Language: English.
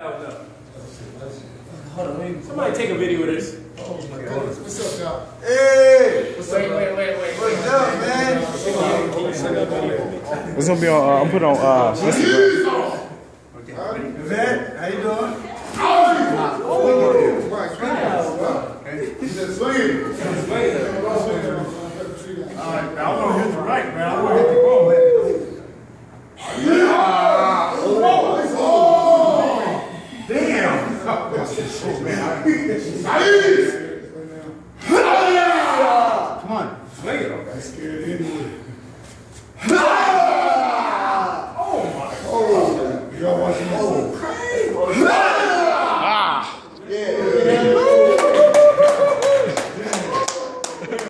Hold on, somebody take a video of this. Oh my goodness. What's up, y'all? Hey! What's up, wait. What's up, man? It's gonna be on. I'm put on Instagram. Okay. Man, how you doing? He said swing. Alright, I don't hit the right, man. I want to hit the ball. Damn! Come on. Swing it. I'm scared anyway.